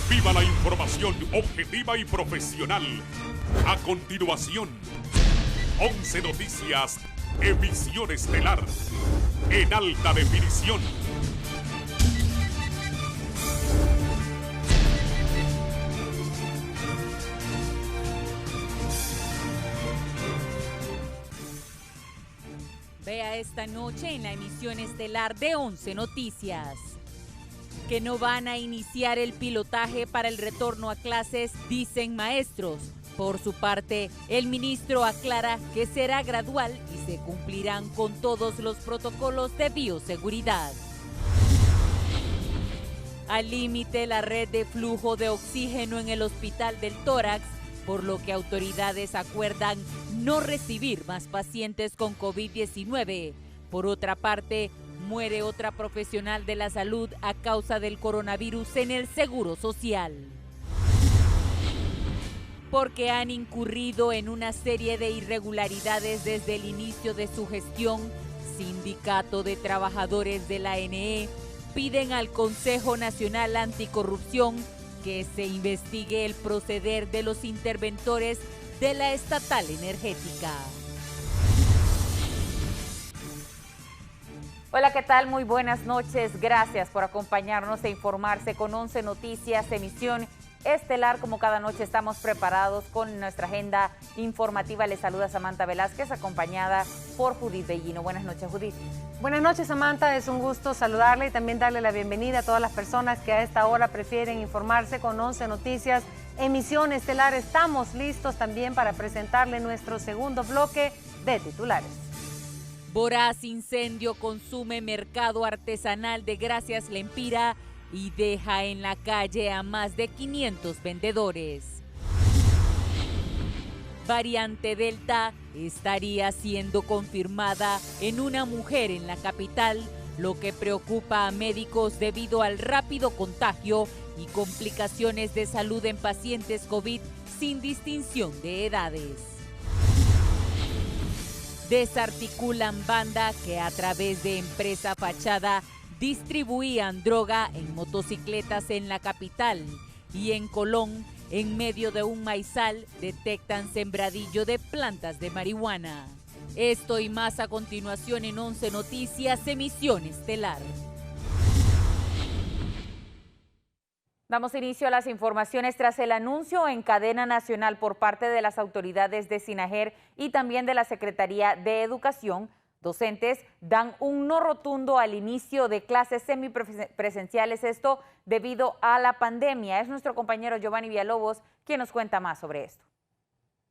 Viva la información objetiva y profesional. A continuación, 11 Noticias, emisión estelar, en alta definición. Vea esta noche en la emisión estelar de 11 Noticias. Que no van a iniciar el pilotaje para el retorno a clases, dicen maestros. Por su parte, el ministro aclara que será gradual y se cumplirán con todos los protocolos de bioseguridad. Al límite la red de flujo de oxígeno en el Hospital del Tórax, por lo que autoridades acuerdan no recibir más pacientes con COVID-19. Por otra parte, muere otra profesional de la salud a causa del coronavirus en el Seguro Social. Porque han incurrido en una serie de irregularidades desde el inicio de su gestión, Sindicato de Trabajadores de la ANE piden al Consejo Nacional Anticorrupción que se investigue el proceder de los interventores de la estatal energética. Hola, ¿qué tal? Muy buenas noches. Gracias por acompañarnos e informarse con 11 Noticias, emisión estelar. Como cada noche estamos preparados con nuestra agenda informativa. Les saluda Samantha Velázquez, acompañada por Judith Bellino. Buenas noches, Judith. Buenas noches, Samantha. Es un gusto saludarle y también darle la bienvenida a todas las personas que a esta hora prefieren informarse con 11 Noticias, emisión estelar. Estamos listos también para presentarle nuestro segundo bloque de titulares. Voraz incendio consume mercado artesanal de Gracias Lempira y deja en la calle a más de 500 vendedores. Variante Delta estaría siendo confirmada en una mujer en la capital, lo que preocupa a médicos debido al rápido contagio y complicaciones de salud en pacientes COVID sin distinción de edades. Desarticulan banda que a través de empresa fachada distribuían droga en motocicletas en la capital, y en Colón, en medio de un maizal, detectan sembradillo de plantas de marihuana. Esto y más a continuación en 11 Noticias, emisión estelar. Damos inicio a las informaciones tras el anuncio en cadena nacional por parte de las autoridades de SINAJER y también de la Secretaría de Educación. Docentes dan un no rotundo al inicio de clases semipresenciales, esto debido a la pandemia. Es nuestro compañero Giovanni Villalobos quien nos cuenta más sobre esto.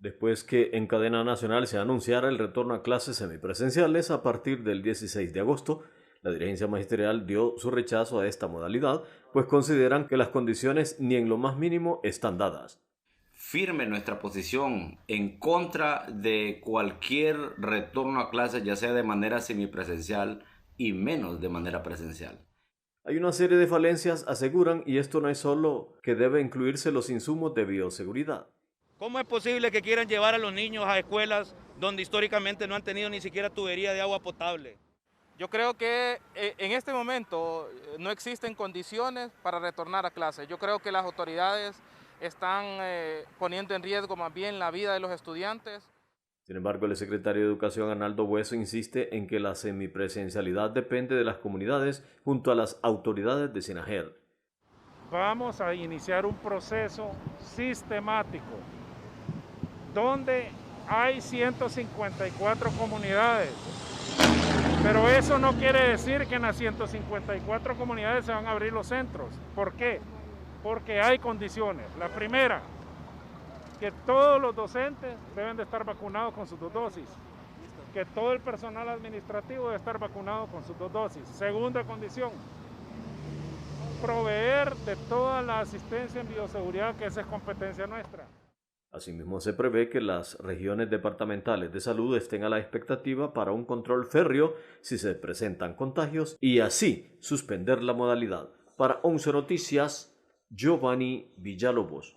Después que en cadena nacional se anunciara el retorno a clases semipresenciales a partir del 16 de agosto, la dirigencia magisterial dio su rechazo a esta modalidad, pues consideran que las condiciones ni en lo más mínimo están dadas. Firme nuestra posición en contra de cualquier retorno a clases, ya sea de manera semipresencial y menos de manera presencial. Hay una serie de falencias, aseguran, y esto no es solo que debe incluirse los insumos de bioseguridad. ¿Cómo es posible que quieran llevar a los niños a escuelas donde históricamente no han tenido ni siquiera tubería de agua potable? Yo creo que en este momento no existen condiciones para retornar a clases. Yo creo que las autoridades están poniendo en riesgo más bien la vida de los estudiantes. Sin embargo, el secretario de Educación, Arnaldo Bueso, insiste en que la semipresencialidad depende de las comunidades junto a las autoridades de SINAJER. Vamos a iniciar un proceso sistemático donde hay 154 comunidades. Pero eso no quiere decir que en las 154 comunidades se van a abrir los centros. ¿Por qué? Porque hay condiciones. La primera, que todos los docentes deben de estar vacunados con sus 2 dosis. Que todo el personal administrativo debe estar vacunado con sus 2 dosis. Segunda condición, proveer de toda la asistencia en bioseguridad, que esa es competencia nuestra. Asimismo, se prevé que las regiones departamentales de salud estén a la expectativa para un control férreo si se presentan contagios y así suspender la modalidad. Para 11 Noticias, Giovanni Villalobos.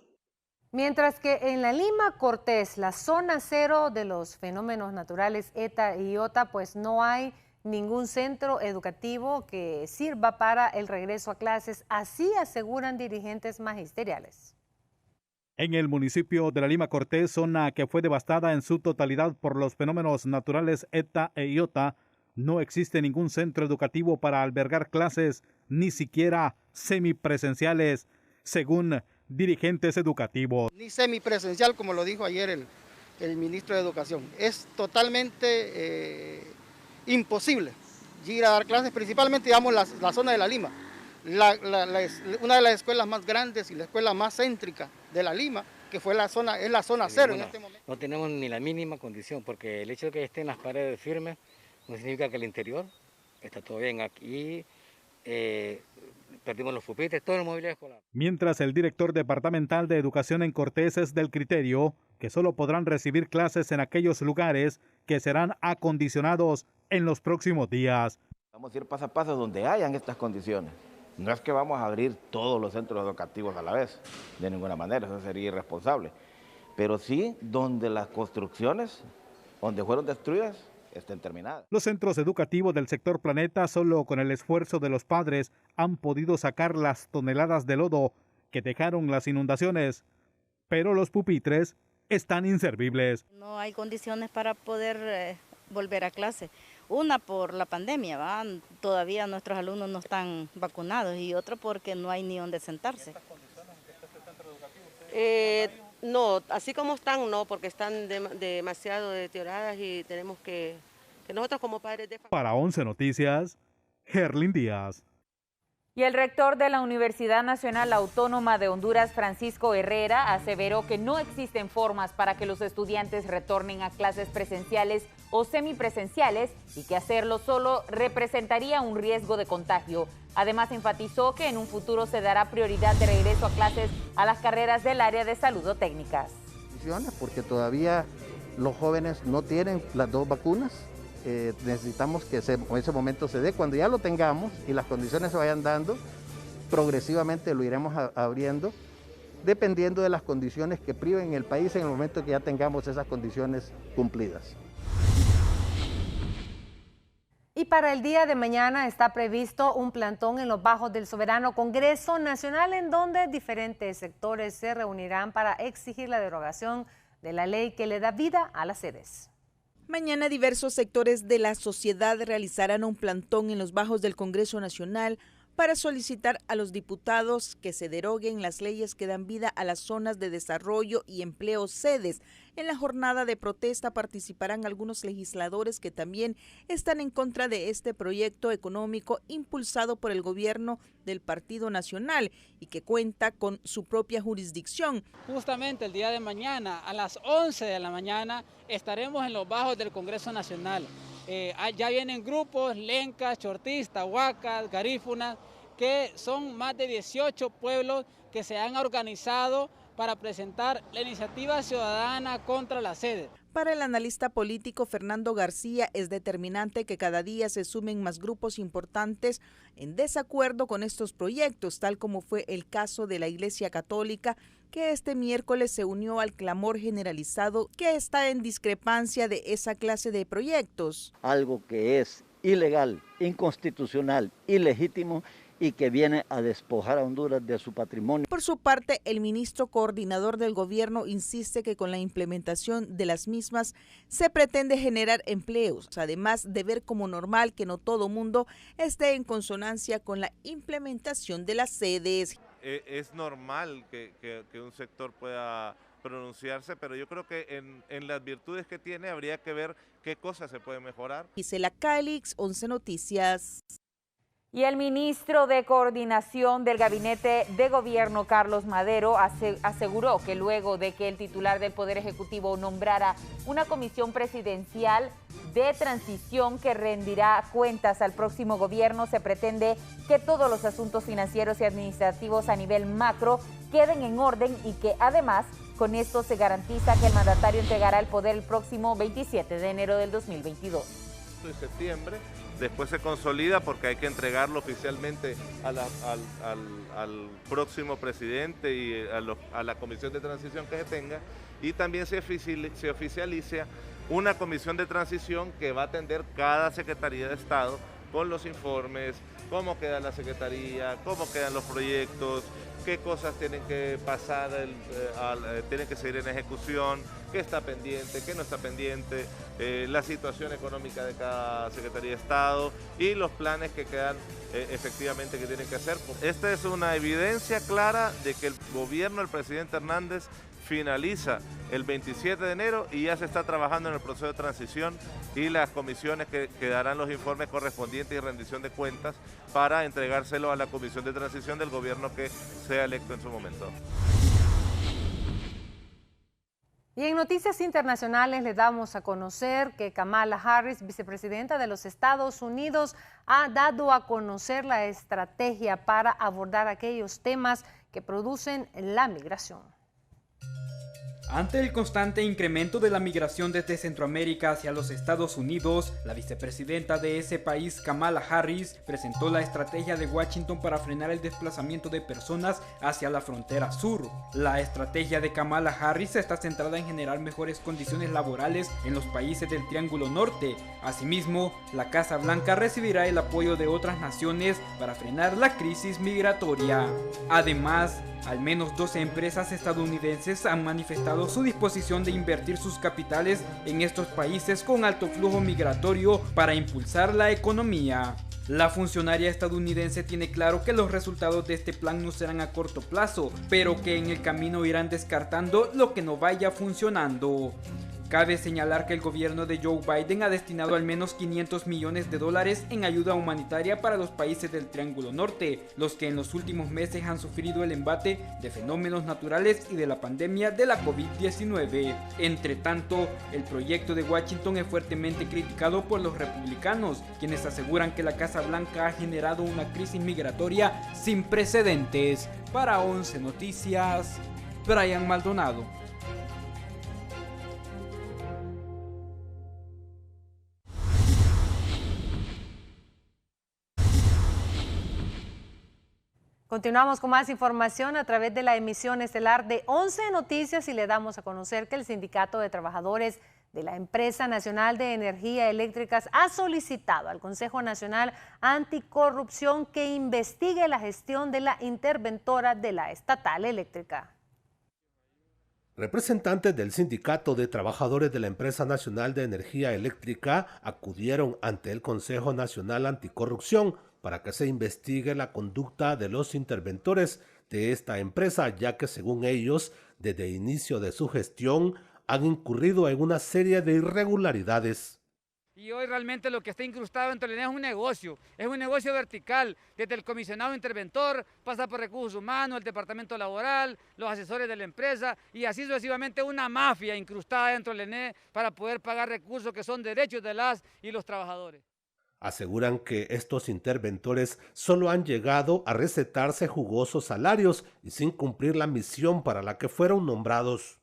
Mientras que en la Lima Cortés, la zona cero de los fenómenos naturales ETA y IOTA, pues no hay ningún centro educativo que sirva para el regreso a clases, así aseguran dirigentes magisteriales. En el municipio de La Lima Cortés, zona que fue devastada en su totalidad por los fenómenos naturales ETA e Iota, no existe ningún centro educativo para albergar clases, ni siquiera semipresenciales, según dirigentes educativos. Ni semipresencial, como lo dijo ayer el ministro de Educación. Es totalmente imposible ir a dar clases, principalmente, digamos, la zona de La Lima. Una de las escuelas más grandes y la escuela más céntrica de La Lima, que fue es la zona cero en este momento. No tenemos ni la mínima condición, porque el hecho de que estén las paredes firmes no significa que el interior está todo bien. Aquí perdimos los pupitres, todo el mobiliario escolar. Mientras el director departamental de Educación en Cortés es del criterio que solo podrán recibir clases en aquellos lugares que serán acondicionados en los próximos días. Vamos a ir paso a paso donde hayan estas condiciones. No es que vamos a abrir todos los centros educativos a la vez, de ninguna manera, eso sería irresponsable. Pero sí donde las construcciones, donde fueron destruidas, estén terminadas. Los centros educativos del sector Planeta, solo con el esfuerzo de los padres, han podido sacar las toneladas de lodo que dejaron las inundaciones, pero los pupitres están inservibles. No hay condiciones para poder volver a clase. Una por la pandemia, ¿va? Todavía nuestros alumnos no están vacunados, y otra porque no hay ni donde sentarse. ¿Estas condiciones en que está este centro educativo? No, así como están, no, porque están demasiado deterioradas y tenemos que nosotros como padres de familia... Para 11 Noticias, Gerlin Díaz. Y el rector de la Universidad Nacional Autónoma de Honduras, Francisco Herrera, aseveró que no existen formas para que los estudiantes retornen a clases presenciales o semipresenciales y que hacerlo solo representaría un riesgo de contagio. Además, enfatizó que en un futuro se dará prioridad de regreso a clases a las carreras del área de salud o técnicas. Porque todavía los jóvenes no tienen las 2 vacunas. Necesitamos que ese momento se dé. Cuando ya lo tengamos y las condiciones se vayan dando, progresivamente lo iremos abriendo, dependiendo de las condiciones que priven en el país en el momento que ya tengamos esas condiciones cumplidas. Y para el día de mañana está previsto un plantón en los bajos del soberano Congreso Nacional, en donde diferentes sectores se reunirán para exigir la derogación de la ley que le da vida a las sedes. Mañana diversos sectores de la sociedad realizarán un plantón en los bajos del Congreso Nacional para solicitar a los diputados que se deroguen las leyes que dan vida a las zonas de desarrollo y empleo sedes. En la jornada de protesta participarán algunos legisladores que también están en contra de este proyecto económico impulsado por el gobierno del Partido Nacional y que cuenta con su propia jurisdicción. Justamente el día de mañana a las 11 de la mañana estaremos en los bajos del Congreso Nacional. Ya vienen grupos, lencas, chortistas, huacas, garífunas, que son más de 18 pueblos que se han organizado para presentar la iniciativa ciudadana contra la sede. Para el analista político Fernando García, es determinante que cada día se sumen más grupos importantes en desacuerdo con estos proyectos, tal como fue el caso de la Iglesia Católica, que este miércoles se unió al clamor generalizado que está en discrepancia de esa clase de proyectos. Algo que es ilegal, inconstitucional, ilegítimo y que viene a despojar a Honduras de su patrimonio. Por su parte, el ministro coordinador del gobierno insiste que con la implementación de las mismas se pretende generar empleos, además de ver como normal que no todo mundo esté en consonancia con la implementación de las sedes. Es normal que un sector pueda pronunciarse, pero yo creo que en las virtudes que tiene habría que ver qué cosas se pueden mejorar. Gisela Calix, 11 Noticias. Y el ministro de Coordinación del Gabinete de Gobierno, Carlos Madero, aseguró que luego de que el titular del Poder Ejecutivo nombrara una comisión presidencial de transición que rendirá cuentas al próximo gobierno, se pretende que todos los asuntos financieros y administrativos a nivel macro queden en orden y que además con esto se garantiza que el mandatario entregará el poder el próximo 27 de enero del 2022. De septiembre. Después se consolida porque hay que entregarlo oficialmente al próximo presidente y a la comisión de transición que se tenga, y también se oficializa una comisión de transición que va a atender cada Secretaría de Estado con los informes, cómo queda la Secretaría, cómo quedan los proyectos, qué cosas tienen que pasar, tienen que seguir en ejecución, qué está pendiente, qué no está pendiente, la situación económica de cada Secretaría de Estado y los planes que quedan efectivamente que tienen que hacer. Esta es una evidencia clara de que el gobierno del presidente Hernández finaliza el 27 de enero y ya se está trabajando en el proceso de transición y las comisiones que darán los informes correspondientes y rendición de cuentas para entregárselo a la comisión de transición del gobierno que sea electo en su momento. Y en noticias internacionales les damos a conocer que Kamala Harris, vicepresidenta de los Estados Unidos, ha dado a conocer la estrategia para abordar aquellos temas que producen la migración. Ante el constante incremento de la migración desde Centroamérica hacia los Estados Unidos, la vicepresidenta de ese país, Kamala Harris, presentó la estrategia de Washington para frenar el desplazamiento de personas hacia la frontera sur. La estrategia de Kamala Harris está centrada en generar mejores condiciones laborales en los países del Triángulo Norte. Asimismo, la Casa Blanca recibirá el apoyo de otras naciones para frenar la crisis migratoria. Además, al menos 12 empresas estadounidenses han manifestado su disposición de invertir sus capitales en estos países con alto flujo migratorio para impulsar la economía. La funcionaria estadounidense tiene claro que los resultados de este plan no serán a corto plazo, pero que en el camino irán descartando lo que no vaya funcionando. Cabe señalar que el gobierno de Joe Biden ha destinado al menos $500 millones en ayuda humanitaria para los países del Triángulo Norte, los que en los últimos meses han sufrido el embate de fenómenos naturales y de la pandemia de la COVID-19. Entre tanto, el proyecto de Washington es fuertemente criticado por los republicanos, quienes aseguran que la Casa Blanca ha generado una crisis migratoria sin precedentes. Para 11 Noticias, Brian Maldonado. Continuamos con más información a través de la emisión estelar de 11 Noticias y le damos a conocer que el Sindicato de Trabajadores de la Empresa Nacional de Energía Eléctrica ha solicitado al Consejo Nacional Anticorrupción que investigue la gestión de la interventora de la estatal eléctrica. Representantes del Sindicato de Trabajadores de la Empresa Nacional de Energía Eléctrica acudieron ante el Consejo Nacional Anticorrupción para que se investigue la conducta de los interventores de esta empresa, ya que según ellos, desde el inicio de su gestión, han incurrido en una serie de irregularidades. Y hoy realmente lo que está incrustado en Tolentino es un negocio vertical, desde el comisionado interventor, pasa por recursos humanos, el departamento laboral, los asesores de la empresa y así sucesivamente una mafia incrustada dentro del ENE para poder pagar recursos que son derechos de las y los trabajadores. Aseguran que estos interventores solo han llegado a recetarse jugosos salarios y sin cumplir la misión para la que fueron nombrados.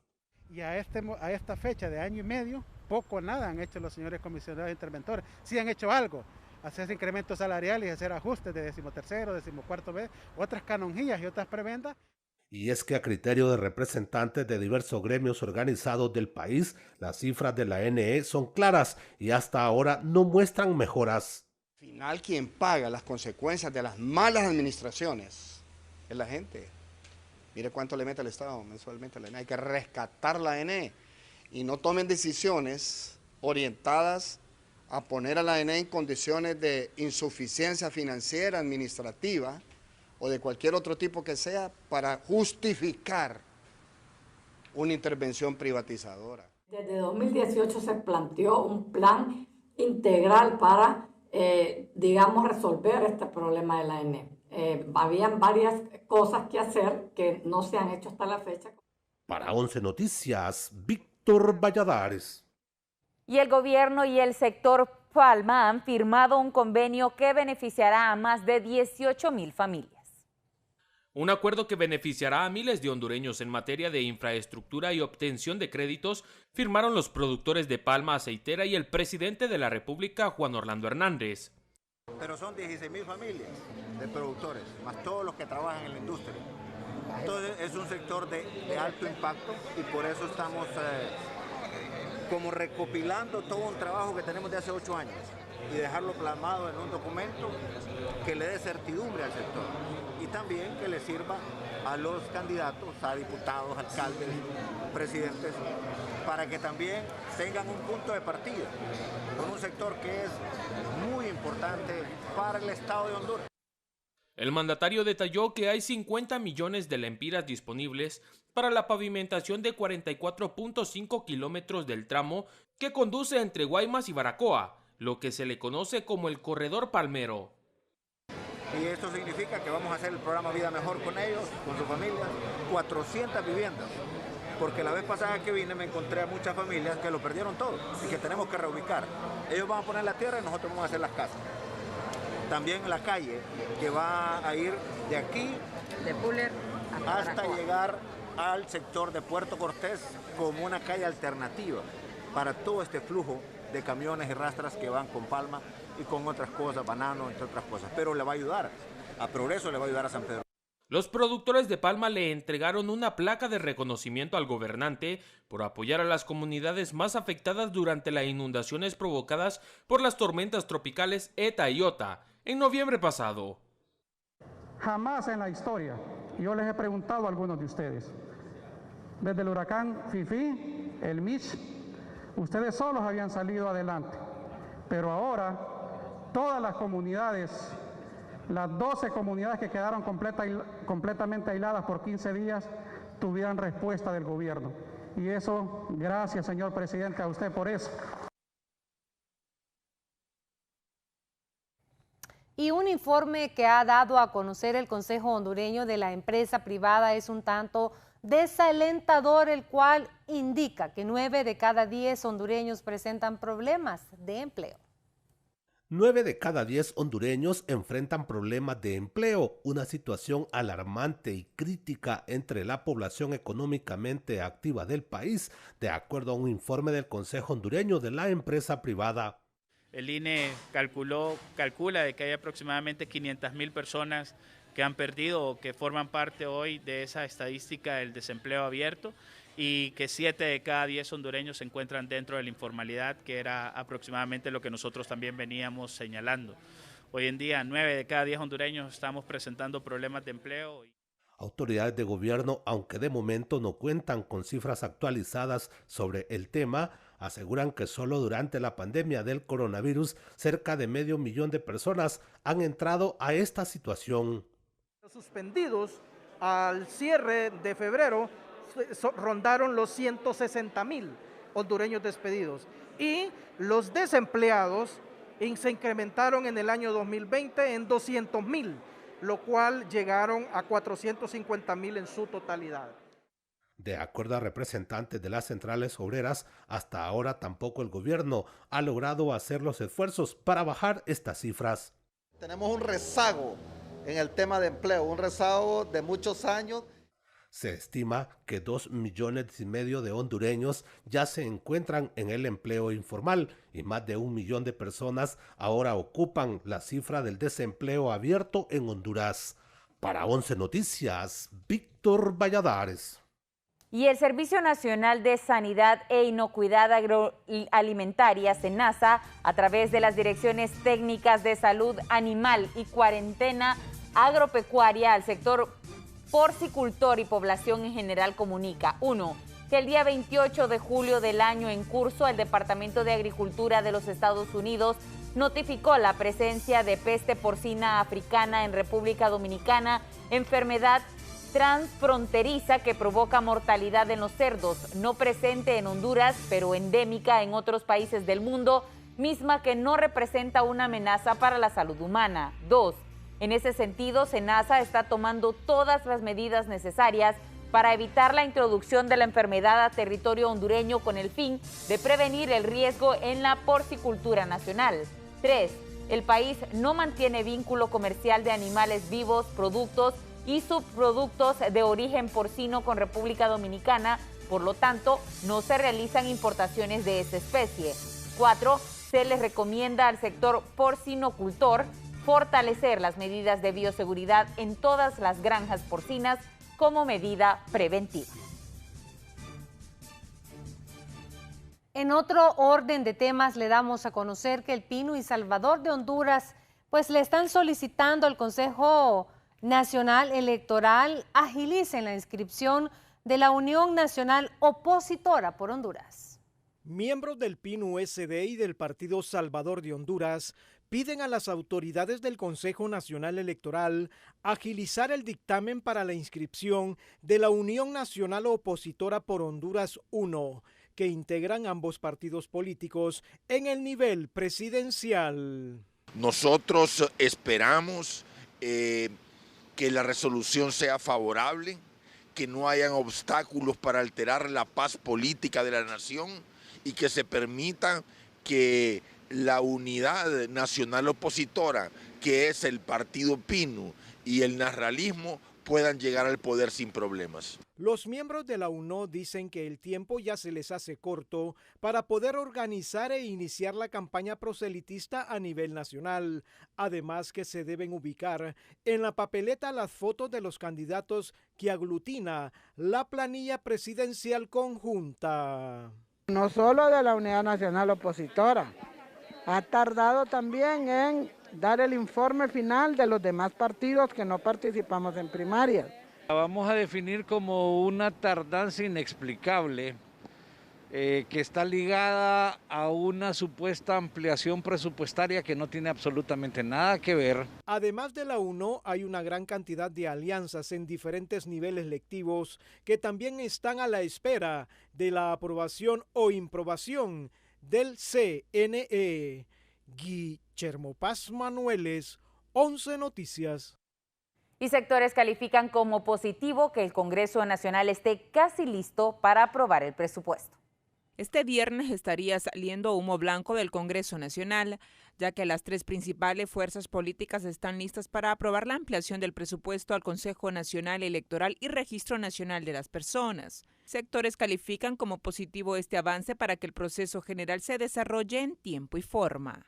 Y a esta fecha de año y medio, poco o nada han hecho los señores comisionados interventores. Sí han hecho algo, hacer incrementos salariales, hacer ajustes de 13º, 14º mes, otras canonjías y otras prebendas. Y es que a criterio de representantes de diversos gremios organizados del país, las cifras de la NE son claras y hasta ahora no muestran mejoras. Al final quien paga las consecuencias de las malas administraciones es la gente. Mire cuánto le mete el Estado mensualmente a la NE. Hay que rescatar la NE y no tomen decisiones orientadas a poner a la NE en condiciones de insuficiencia financiera, administrativa, o de cualquier otro tipo que sea para justificar una intervención privatizadora. Desde 2018 se planteó un plan integral para, digamos, resolver este problema de la ENE. Habían varias cosas que hacer que no se han hecho hasta la fecha. Para 11 Noticias, Víctor Valladares. Y el gobierno y el sector Palma han firmado un convenio que beneficiará a más de 18,000 familias. Un acuerdo que beneficiará a miles de hondureños en materia de infraestructura y obtención de créditos firmaron los productores de palma aceitera y el presidente de la República, Juan Orlando Hernández. Pero son 16,000 familias de productores, más todos los que trabajan en la industria. Entonces es un sector de alto impacto y por eso estamos como recopilando todo un trabajo que tenemos de hace 8 años y dejarlo plasmado en un documento que le dé certidumbre al sector y también que le sirva a los candidatos, a diputados, alcaldes, presidentes, para que también tengan un punto de partida con un sector que es muy importante para el Estado de Honduras. El mandatario detalló que hay 50 millones de lempiras disponibles para la pavimentación de 44.5 kilómetros del tramo que conduce entre Guaymas y Baracoa, lo que se le conoce como el Corredor Palmero. Y esto significa que vamos a hacer el programa Vida Mejor con ellos, con sus familias, 400 viviendas. Porque la vez pasada que vine me encontré a muchas familias que lo perdieron todo y que tenemos que reubicar. Ellos van a poner la tierra y nosotros vamos a hacer las casas. También la calle que va a ir de aquí de Puller hasta llegar al sector de Puerto Cortés como una calle alternativa para todo este flujo de camiones y rastras que van con palma y con otras cosas, banano, entre otras cosas. Pero le va a ayudar a Progreso, le va a ayudar a San Pedro. Los productores de palma le entregaron una placa de reconocimiento al gobernante por apoyar a las comunidades más afectadas durante las inundaciones provocadas por las tormentas tropicales ETA y IOTA en noviembre pasado. Jamás en la historia, yo les he preguntado a algunos de ustedes, desde el huracán Fifi, el Mitch, ustedes solos habían salido adelante, pero ahora todas las comunidades, las 12 comunidades que quedaron completamente aisladas por 15 días, tuvieron respuesta del gobierno. Y eso, gracias, señor presidente, a usted por eso. Y un informe que ha dado a conocer el Consejo Hondureño de la Empresa Privada es un tanto desalentador, el cual indica que 9 de cada 10 hondureños presentan problemas de empleo. 9 de cada 10 hondureños enfrentan problemas de empleo, una situación alarmante y crítica entre la población económicamente activa del país, de acuerdo a un informe del Consejo Hondureño de la Empresa Privada. El INE calcula de que hay aproximadamente 500,000 personas que han perdido o que forman parte hoy de esa estadística del desempleo abierto y que 7 de cada 10 hondureños se encuentran dentro de la informalidad, que era aproximadamente lo que nosotros también veníamos señalando. Hoy en día 9 de cada 10 hondureños estamos presentando problemas de empleo. Autoridades de gobierno, aunque de momento no cuentan con cifras actualizadas sobre el tema, aseguran que solo durante la pandemia del coronavirus cerca de 500,000 de personas han entrado a esta situación. Los suspendidos al cierre de febrero rondaron los 160,000 hondureños despedidos y los desempleados se incrementaron en el año 2020 en 200,000, lo cual llegaron a 450,000 en su totalidad. De acuerdo a representantes de las centrales obreras, hasta ahora tampoco el gobierno ha logrado hacer los esfuerzos para bajar estas cifras. Tenemos un rezago en el tema de empleo, un rezago de muchos años. Se estima que 2,5 millones de hondureños ya se encuentran en el empleo informal y más de 1 millón de personas ahora ocupan la cifra del desempleo abierto en Honduras. Para 11 Noticias, Víctor Valladares. Y el Servicio Nacional de Sanidad e Inocuidad Agroalimentaria, SENASA, a través de las Direcciones Técnicas de Salud Animal y Cuarentena Agropecuaria al sector porcicultor y población en general, comunica: 1. Que el día 28 de julio del año en curso, el Departamento de Agricultura de los Estados Unidos notificó la presencia de peste porcina africana en República Dominicana, enfermedad transfronteriza que provoca mortalidad en los cerdos, no presente en Honduras, pero endémica en otros países del mundo, misma que no representa una amenaza para la salud humana. 2. En ese sentido, SENASA está tomando todas las medidas necesarias para evitar la introducción de la enfermedad a territorio hondureño con el fin de prevenir el riesgo en la porcicultura nacional. 3. El país no mantiene vínculo comercial de animales vivos, productos y subproductos de origen porcino con República Dominicana, por lo tanto, no se realizan importaciones de esta especie. 4. Se les recomienda al sector porcinocultor fortalecer las medidas de bioseguridad en todas las granjas porcinas como medida preventiva. En otro orden de temas, le damos a conocer que el Pino y Salvador de Honduras pues le están solicitando al Consejo Nacional Electoral agilicen la inscripción de la Unión Nacional Opositora por Honduras. Miembros del PIN-USD y del Partido Salvador de Honduras piden a las autoridades del Consejo Nacional Electoral agilizar el dictamen para la inscripción de la Unión Nacional Opositora por Honduras 1, que integran ambos partidos políticos en el nivel presidencial. Nosotros esperamos que la resolución sea favorable, que no hayan obstáculos para alterar la paz política de la nación y que se permita que la unidad nacional opositora, que es el partido Pino y el narralismo, puedan llegar al poder sin problemas. Los miembros de la UNO dicen que el tiempo ya se les hace corto para poder organizar e iniciar la campaña proselitista a nivel nacional. Además que se deben ubicar en la papeleta las fotos de los candidatos que aglutina la planilla presidencial conjunta. No solo de la Unidad Nacional Opositora, ha tardado también en dar el informe final de los demás partidos que no participamos en primarias. La vamos a definir como una tardanza inexplicable que está ligada a una supuesta ampliación presupuestaria que no tiene absolutamente nada que ver. Además de la UNO, hay una gran cantidad de alianzas en diferentes niveles lectivos que también están a la espera de la aprobación o improbación del CNE. Guillermo Paz Manueles, 11 Noticias. Y sectores califican como positivo que el Congreso Nacional esté casi listo para aprobar el presupuesto. Este viernes estaría saliendo humo blanco del Congreso Nacional, ya que las tres principales fuerzas políticas están listas para aprobar la ampliación del presupuesto al Consejo Nacional Electoral y Registro Nacional de las Personas. Sectores califican como positivo este avance para que el proceso general se desarrolle en tiempo y forma.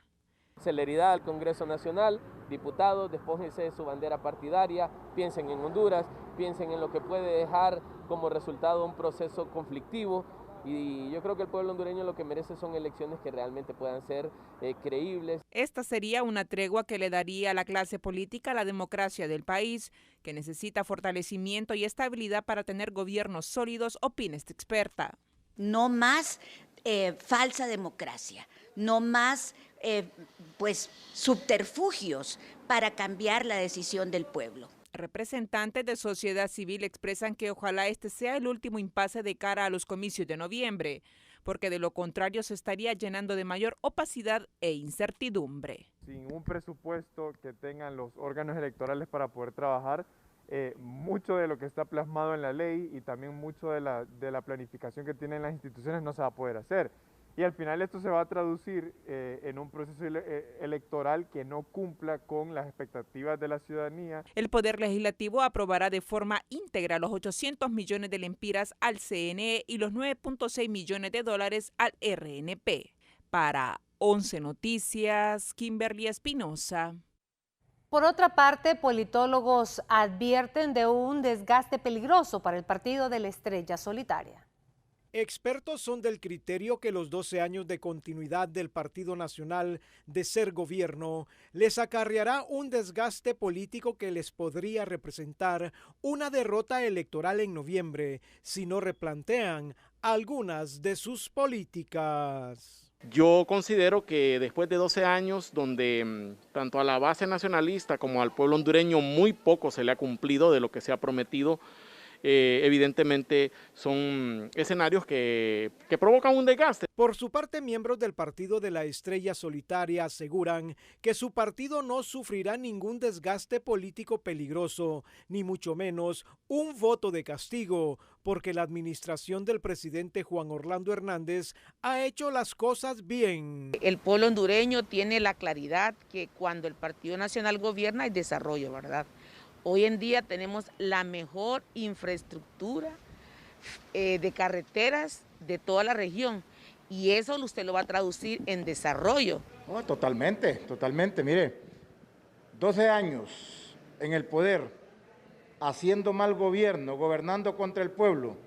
Celeridad al Congreso Nacional, diputados, despójense de su bandera partidaria, piensen en Honduras, piensen en lo que puede dejar como resultado un proceso conflictivo. Y yo creo que el pueblo hondureño lo que merece son elecciones que realmente puedan ser creíbles. Esta sería una tregua que le daría a la clase política la democracia del país, que necesita fortalecimiento y estabilidad para tener gobiernos sólidos, opina esta experta. No más falsa democracia, no más subterfugios para cambiar la decisión del pueblo. Representantes de sociedad civil expresan que ojalá este sea el último impasse de cara a los comicios de noviembre, porque de lo contrario se estaría llenando de mayor opacidad e incertidumbre. Sin un presupuesto que tengan los órganos electorales para poder trabajar, mucho de lo que está plasmado en la ley y también mucho de la planificación que tienen las instituciones no se va a poder hacer. Y al final esto se va a traducir en un proceso electoral que no cumpla con las expectativas de la ciudadanía. El Poder Legislativo aprobará de forma íntegra los 800 millones de lempiras al CNE y los 9.6 millones de dólares al RNP. Para 11 Noticias, Kimberly Espinosa. Por otra parte, politólogos advierten de un desgaste peligroso para el partido de la Estrella Solitaria. Expertos son del criterio que los 12 años de continuidad del Partido Nacional de ser gobierno les acarreará un desgaste político que les podría representar una derrota electoral en noviembre si no replantean algunas de sus políticas. Yo considero que después de 12 años donde tanto a la base nacionalista como al pueblo hondureño muy poco se le ha cumplido de lo que se ha prometido, evidentemente son escenarios que provocan un desgaste. Por su parte, miembros del Partido de la Estrella Solitaria aseguran que su partido no sufrirá ningún desgaste político peligroso, ni mucho menos un voto de castigo, porque la administración del presidente Juan Orlando Hernández ha hecho las cosas bien. El pueblo hondureño tiene la claridad que cuando el Partido Nacional gobierna hay desarrollo, ¿verdad? Hoy en día tenemos la mejor infraestructura de carreteras de toda la región y eso usted lo va a traducir en desarrollo. Oh, totalmente, totalmente. Mire, 12 años en el poder, haciendo mal gobierno, gobernando contra el pueblo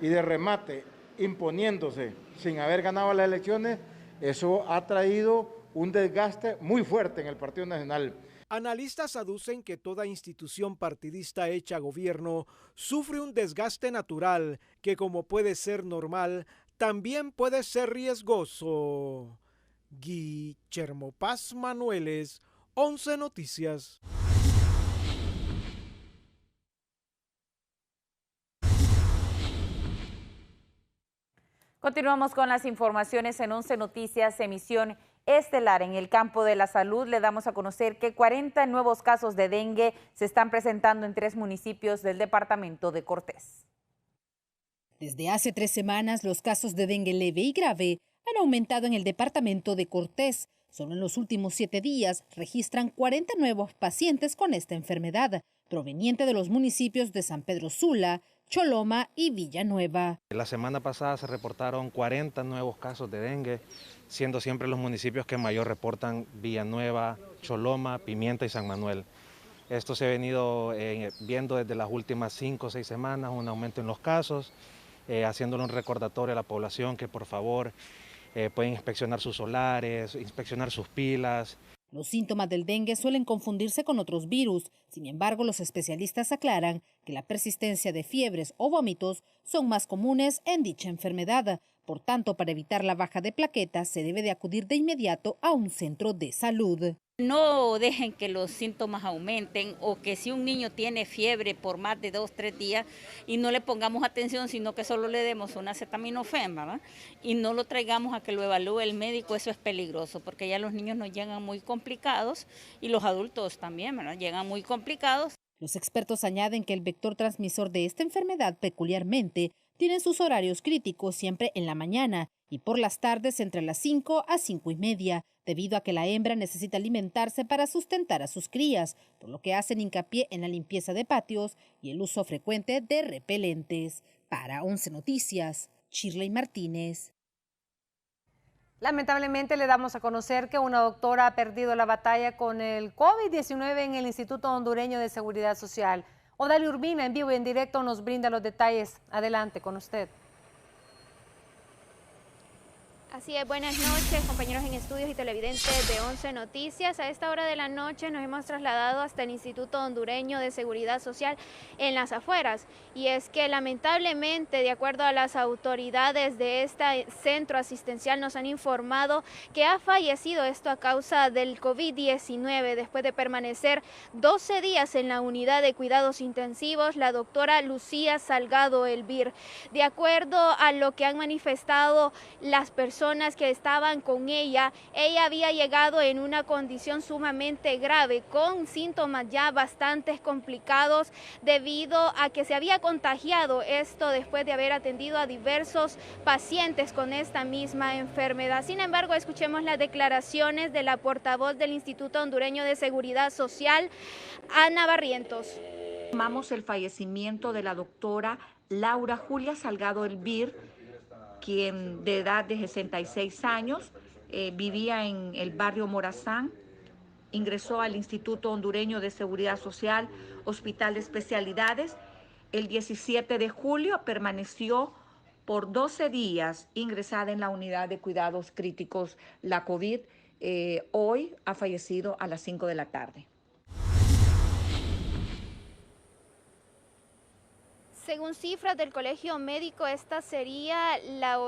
y de remate imponiéndose sin haber ganado las elecciones, eso ha traído un desgaste muy fuerte en el Partido Nacional. Analistas aducen que toda institución partidista hecha gobierno sufre un desgaste natural que, como puede ser normal, también puede ser riesgoso. Guillermo Paz Manueles, 11 Noticias. Continuamos con las informaciones en 11 Noticias, emisión estelar. En el campo de la salud le damos a conocer que 40 nuevos casos de dengue se están presentando en 3 municipios del departamento de Cortés. Desde hace 3 semanas, los casos de dengue leve y grave han aumentado en el departamento de Cortés. Solo en los últimos 7 días registran 40 nuevos pacientes con esta enfermedad, proveniente de los municipios de San Pedro Sula, Choloma y Villanueva. La semana pasada se reportaron 40 nuevos casos de dengue, siendo siempre los municipios que mayor reportan Villanueva, Choloma, Pimienta y San Manuel. Esto se ha venido viendo desde las últimas 5 o 6 semanas, un aumento en los casos, haciéndole un recordatorio a la población que por favor pueden inspeccionar sus solares, inspeccionar sus pilas. Los síntomas del dengue suelen confundirse con otros virus. Sin embargo, los especialistas aclaran que la persistencia de fiebres o vómitos son más comunes en dicha enfermedad. Por tanto, para evitar la baja de plaquetas, se debe de acudir de inmediato a un centro de salud. No dejen que los síntomas aumenten o que si un niño tiene fiebre por más de 2 o 3 días y no le pongamos atención, sino que solo le demos una acetaminofén, ¿verdad? Y no lo traigamos a que lo evalúe el médico, eso es peligroso porque ya los niños nos llegan muy complicados y los adultos también, ¿verdad? Llegan muy complicados. Los expertos añaden que el vector transmisor de esta enfermedad peculiarmente tiene sus horarios críticos siempre en la mañana y por las tardes entre las 5 a 5:30, debido a que la hembra necesita alimentarse para sustentar a sus crías, por lo que hacen hincapié en la limpieza de patios y el uso frecuente de repelentes. Para 11 Noticias, Shirley Martínez. Lamentablemente le damos a conocer que una doctora ha perdido la batalla con el COVID-19 en el Instituto Hondureño de Seguridad Social. Odalia Urbina, en vivo y en directo, nos brinda los detalles. Adelante con usted. Así es, buenas noches, compañeros en estudios y televidentes de 11 Noticias. A esta hora de la noche nos hemos trasladado hasta el Instituto Hondureño de Seguridad Social en las afueras. Y es que lamentablemente, de acuerdo a las autoridades de este centro asistencial, nos han informado que ha fallecido esto a causa del COVID-19. Después de permanecer 12 días en la unidad de cuidados intensivos, la doctora Lucía Salgado Elvir. De acuerdo a lo que han manifestado las personas que estaban con ella había llegado en una condición sumamente grave, con síntomas ya bastante complicados debido a que se había contagiado esto después de haber atendido a diversos pacientes con esta misma enfermedad. Sin embargo, escuchemos las declaraciones de la portavoz del Instituto Hondureño de Seguridad Social, Ana Barrientos. Tomamos el fallecimiento de la doctora Laura Julia Salgado Elvir, quien de edad de 66 años, vivía en el barrio Morazán, ingresó al Instituto Hondureño de Seguridad Social, Hospital de Especialidades. El 17 de julio permaneció por 12 días ingresada en la unidad de cuidados críticos, la COVID. Hoy ha fallecido a las 5 de la tarde. Según cifras del Colegio Médico, esta sería la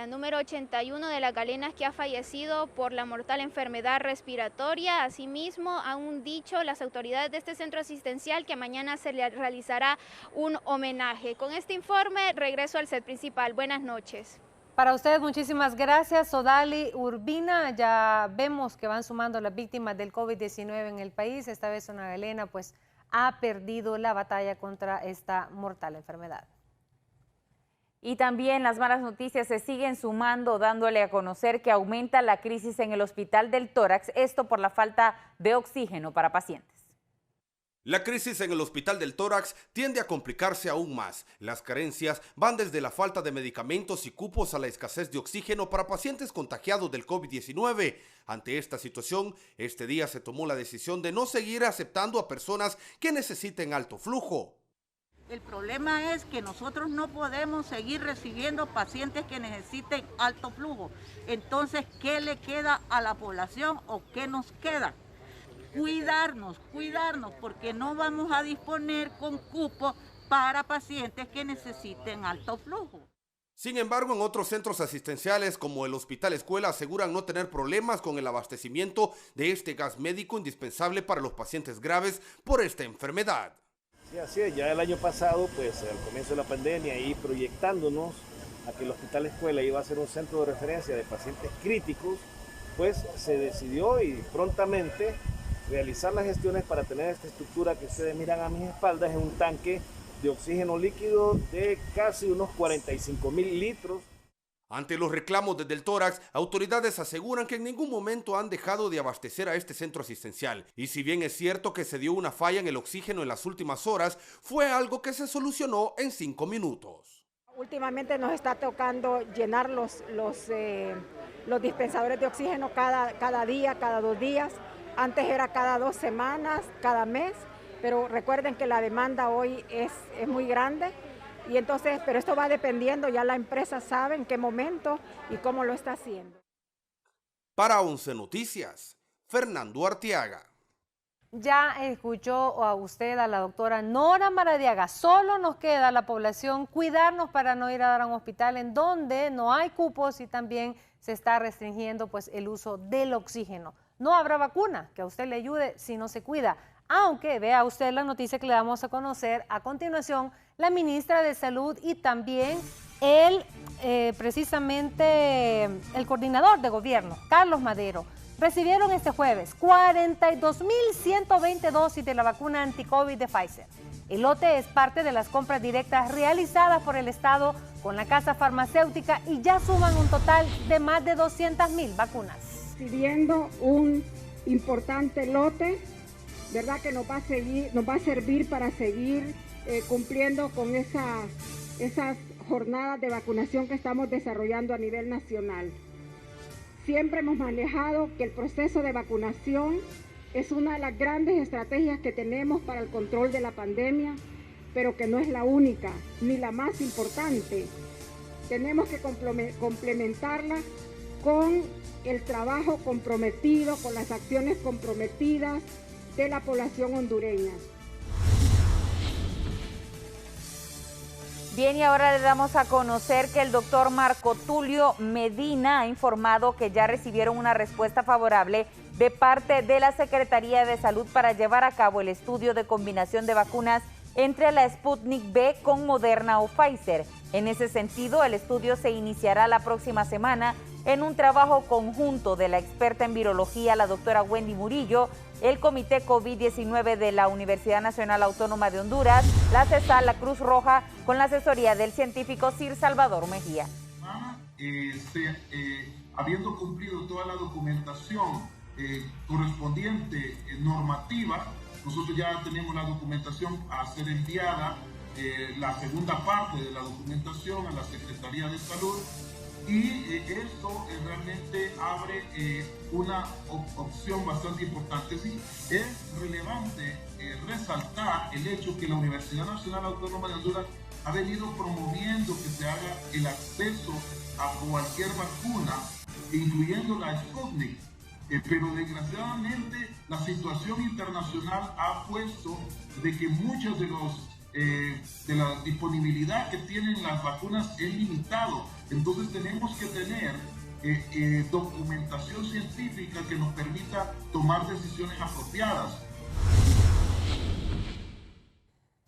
número 81 de las galenas que ha fallecido por la mortal enfermedad respiratoria. Asimismo, han dicho las autoridades de este centro asistencial que mañana se le realizará un homenaje. Con este informe, regreso al set principal. Buenas noches. Para usted, muchísimas gracias, Odalia Urbina. Ya vemos que van sumando las víctimas del COVID-19 en el país. Esta vez una galena, pues, ha perdido la batalla contra esta mortal enfermedad. Y también las malas noticias se siguen sumando, dándole a conocer que aumenta la crisis en el Hospital del Tórax, esto por la falta de oxígeno para pacientes. La crisis en el Hospital del Tórax tiende a complicarse aún más. Las carencias van desde la falta de medicamentos y cupos a la escasez de oxígeno para pacientes contagiados del COVID-19. Ante esta situación, este día se tomó la decisión de no seguir aceptando a personas que necesiten alto flujo. El problema es que nosotros no podemos seguir recibiendo pacientes que necesiten alto flujo. Entonces, ¿qué le queda a la población o qué nos queda? Cuidarnos, porque no vamos a disponer con cupo para pacientes que necesiten alto flujo. Sin embargo, en otros centros asistenciales como el Hospital Escuela aseguran no tener problemas con el abastecimiento de este gas médico indispensable para los pacientes graves por esta enfermedad. Sí, así es. Ya el año pasado, pues al comienzo de la pandemia y proyectándonos a que el Hospital Escuela iba a ser un centro de referencia de pacientes críticos, pues se decidió y prontamente realizar las gestiones para tener esta estructura que ustedes miran a mis espaldas en un tanque de oxígeno líquido de casi unos 45,000 litros. Ante los reclamos desde el tórax, autoridades aseguran que en ningún momento han dejado de abastecer a este centro asistencial. Y si bien es cierto que se dio una falla en el oxígeno en las últimas horas, fue algo que se solucionó en 5 minutos. Últimamente nos está tocando llenar los dispensadores de oxígeno cada día, cada 2 días. Antes era cada 2 semanas, cada mes, pero recuerden que la demanda hoy es muy grande. Y entonces, pero esto va dependiendo, ya la empresa sabe en qué momento y cómo lo está haciendo. Para 11 Noticias, Fernando Arteaga. Ya escuchó a usted, a la doctora Nora Maradiaga. Solo nos queda a la población cuidarnos para no ir a dar a un hospital en donde no hay cupos y también se está restringiendo pues el uso del oxígeno. No habrá vacuna que a usted le ayude si no se cuida. Aunque vea usted la noticia que le damos a conocer a continuación, la ministra de Salud y también precisamente el coordinador de gobierno, Carlos Madero, recibieron este jueves 42,120 dosis de la vacuna anti-COVID de Pfizer. El lote es parte de las compras directas realizadas por el Estado con la casa farmacéutica y ya suman un total de más de 200,000 vacunas. Pidiendo un importante lote, ¿verdad? Que nos va a servir para seguir cumpliendo con esas jornadas de vacunación que estamos desarrollando a nivel nacional. Siempre hemos manejado que el proceso de vacunación es una de las grandes estrategias que tenemos para el control de la pandemia, pero que no es la única ni la más importante. Tenemos que complementarla con el trabajo comprometido, con las acciones comprometidas de la población hondureña. Bien, y ahora le damos a conocer que el doctor Marco Tulio Medina ha informado que ya recibieron una respuesta favorable de parte de la Secretaría de Salud para llevar a cabo el estudio de combinación de vacunas entre la Sputnik V con Moderna o Pfizer. En ese sentido, el estudio se iniciará la próxima semana en un trabajo conjunto de la experta en virología, la doctora Wendy Murillo, el Comité COVID-19 de la Universidad Nacional Autónoma de Honduras, la CESAL, la Cruz Roja, con la asesoría del científico Sir Salvador Mejía. Habiendo cumplido toda la documentación correspondiente normativa, nosotros ya tenemos la documentación a ser enviada, la segunda parte de la documentación a la Secretaría de Salud, y esto realmente abre una opción bastante importante. Sí, es relevante resaltar el hecho que la Universidad Nacional Autónoma de Honduras ha venido promoviendo que se haga el acceso a cualquier vacuna, incluyendo la Sputnik. Pero desgraciadamente la situación internacional ha puesto de que muchos de la disponibilidad que tienen las vacunas es limitado. Entonces tenemos que tener documentación científica que nos permita tomar decisiones apropiadas.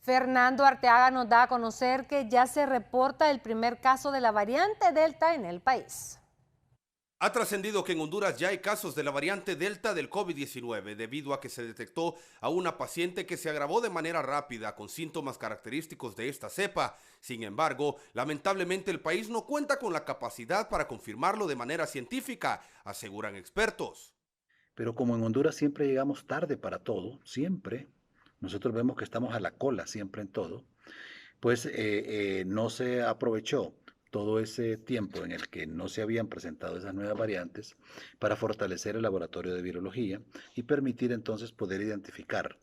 Fernando Arteaga nos da a conocer que ya se reporta el primer caso de la variante Delta en el país. Ha trascendido que en Honduras ya hay casos de la variante Delta del COVID-19 debido a que se detectó a una paciente que se agravó de manera rápida con síntomas característicos de esta cepa. Sin embargo, lamentablemente el país no cuenta con la capacidad para confirmarlo de manera científica, aseguran expertos. Pero como en Honduras siempre llegamos tarde para todo, siempre, nosotros vemos que estamos a la cola siempre en todo, pues no se aprovechó todo ese tiempo en el que no se habían presentado esas nuevas variantes para fortalecer el laboratorio de virología y permitir entonces poder identificar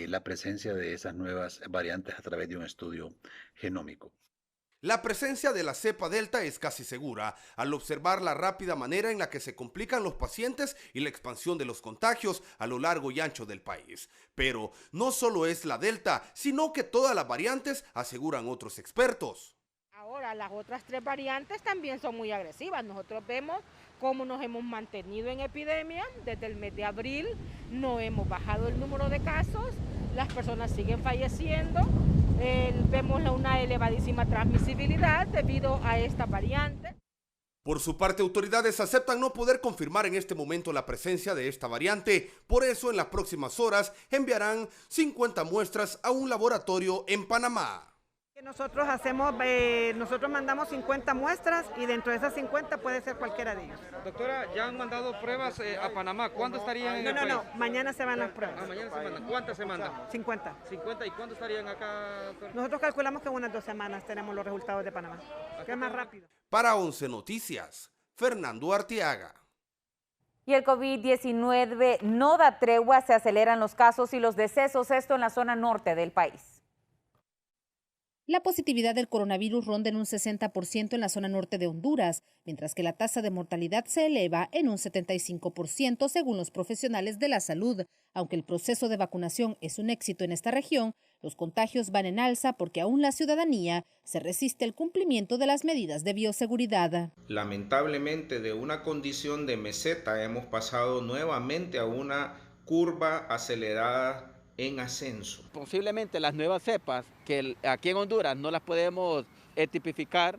la presencia de esas nuevas variantes a través de un estudio genómico. La presencia de la cepa Delta es casi segura, al observar la rápida manera en la que se complican los pacientes y la expansión de los contagios a lo largo y ancho del país. Pero no solo es la Delta, sino que todas las variantes, aseguran otros expertos. Ahora, las otras 3 variantes también son muy agresivas. Nosotros vemos cómo nos hemos mantenido en epidemia desde el mes de abril, no hemos bajado el número de casos, las personas siguen falleciendo, vemos una elevadísima transmisibilidad debido a esta variante. Por su parte, autoridades aceptan no poder confirmar en este momento la presencia de esta variante. Por eso, en las próximas horas enviarán 50 muestras a un laboratorio en Panamá. Nosotros mandamos 50 muestras y dentro de esas 50 puede ser cualquiera de ellos. Doctora, ya han mandado pruebas a Panamá. ¿Cuándo estarían en el país? No, mañana se van las pruebas. Mañana se mandan. ¿Cuántas se mandan? 50. 50, ¿y cuándo estarían acá, doctora? Nosotros calculamos que en unas 2 semanas tenemos los resultados de Panamá, que es más rápido. Para 11 Noticias, Fernando Arteaga. Y el COVID-19 no da tregua, se aceleran los casos y los decesos, esto en la zona norte del país. La positividad del coronavirus ronda en un 60% en la zona norte de Honduras, mientras que la tasa de mortalidad se eleva en un 75% según los profesionales de la salud. Aunque el proceso de vacunación es un éxito en esta región, los contagios van en alza porque aún la ciudadanía se resiste al cumplimiento de las medidas de bioseguridad. Lamentablemente, de una condición de meseta hemos pasado nuevamente a una curva acelerada en ascenso. Posiblemente las nuevas cepas que aquí en Honduras no las podemos tipificar,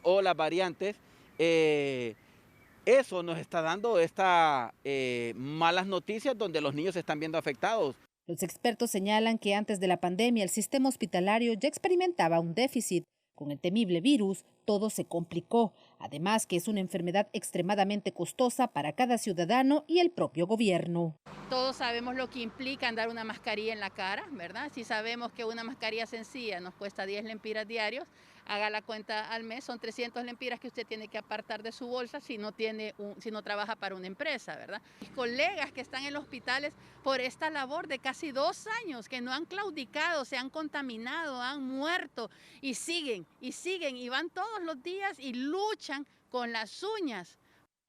o las variantes, eso nos está dando estas malas noticias donde los niños se están viendo afectados. Los expertos señalan que antes de la pandemia el sistema hospitalario ya experimentaba un déficit. Con el temible virus, todo se complicó. Además que es una enfermedad extremadamente costosa para cada ciudadano y el propio gobierno. Todos sabemos lo que implica andar una mascarilla en la cara, ¿verdad? Si sabemos que una mascarilla sencilla nos cuesta 10 lempiras diarios, haga la cuenta al mes, son 300 lempiras que usted tiene que apartar de su bolsa si no trabaja para una empresa, ¿verdad? Mis colegas que están en los hospitales por esta labor de casi 2 años, que no han claudicado, se han contaminado, han muerto y siguen y van todos los días y luchan con las uñas.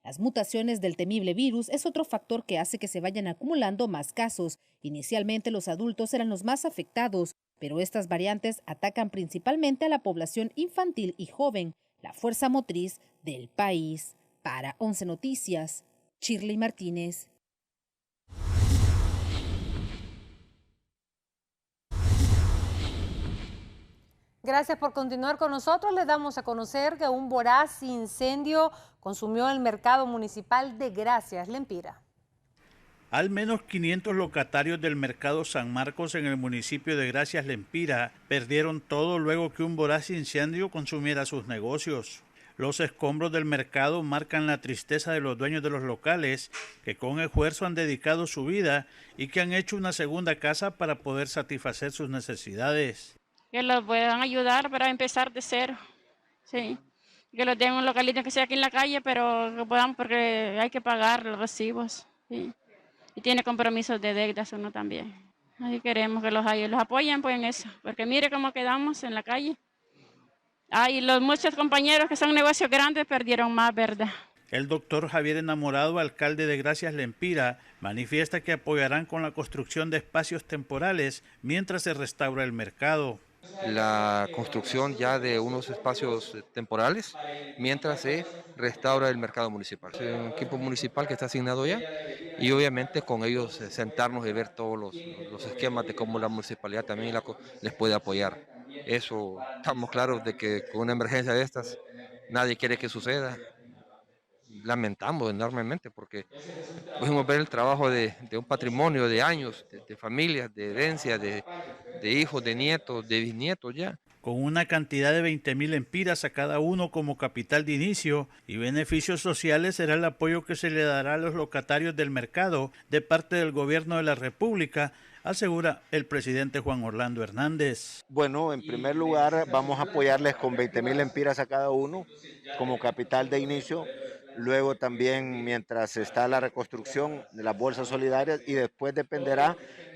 Las mutaciones del temible virus es otro factor que hace que se vayan acumulando más casos. Inicialmente los adultos eran los más afectados, pero estas variantes atacan principalmente a la población infantil y joven, la fuerza motriz del país. Para 11 Noticias, Shirley Martínez. Gracias por continuar con nosotros. Les damos a conocer que un voraz incendio consumió el mercado municipal de Gracias Lempira. Al menos 500 locatarios del mercado San Marcos en el municipio de Gracias Lempira perdieron todo luego que un voraz incendio consumiera sus negocios. Los escombros del mercado marcan la tristeza de los dueños de los locales que con esfuerzo han dedicado su vida y que han hecho una segunda casa para poder satisfacer sus necesidades. Que los puedan ayudar para empezar de cero, sí. Que los tengan un localito que sea aquí en la calle, pero que puedan, porque hay que pagar los recibos, sí. Y tiene compromisos de deudas uno también. Así queremos que los apoyen pues en eso, porque mire cómo quedamos en la calle. Y los muchos compañeros que son negocios grandes perdieron más, ¿verdad? El doctor Javier Enamorado, alcalde de Gracias Lempira, manifiesta que apoyarán con la construcción de espacios temporales mientras se restaura el mercado. La construcción ya de unos espacios temporales mientras se restaura el mercado municipal. Es un equipo municipal que está asignado ya y obviamente con ellos sentarnos y ver todos los esquemas de cómo la municipalidad también les puede apoyar. Eso estamos claros de que con una emergencia de estas nadie quiere que suceda. Lamentamos enormemente porque pudimos ver el trabajo de un patrimonio de años, de familias, de herencia, de hijos, de nietos, de bisnietos ya. Con una cantidad de 20.000 lempiras a cada uno como capital de inicio y beneficios sociales será el apoyo que se le dará a los locatarios del mercado de parte del gobierno de la República, asegura el presidente Juan Orlando Hernández. Bueno, en primer lugar vamos a apoyarles con 20.000 lempiras a cada uno como capital de inicio. Luego también mientras está la reconstrucción de las bolsas solidarias y después dependerá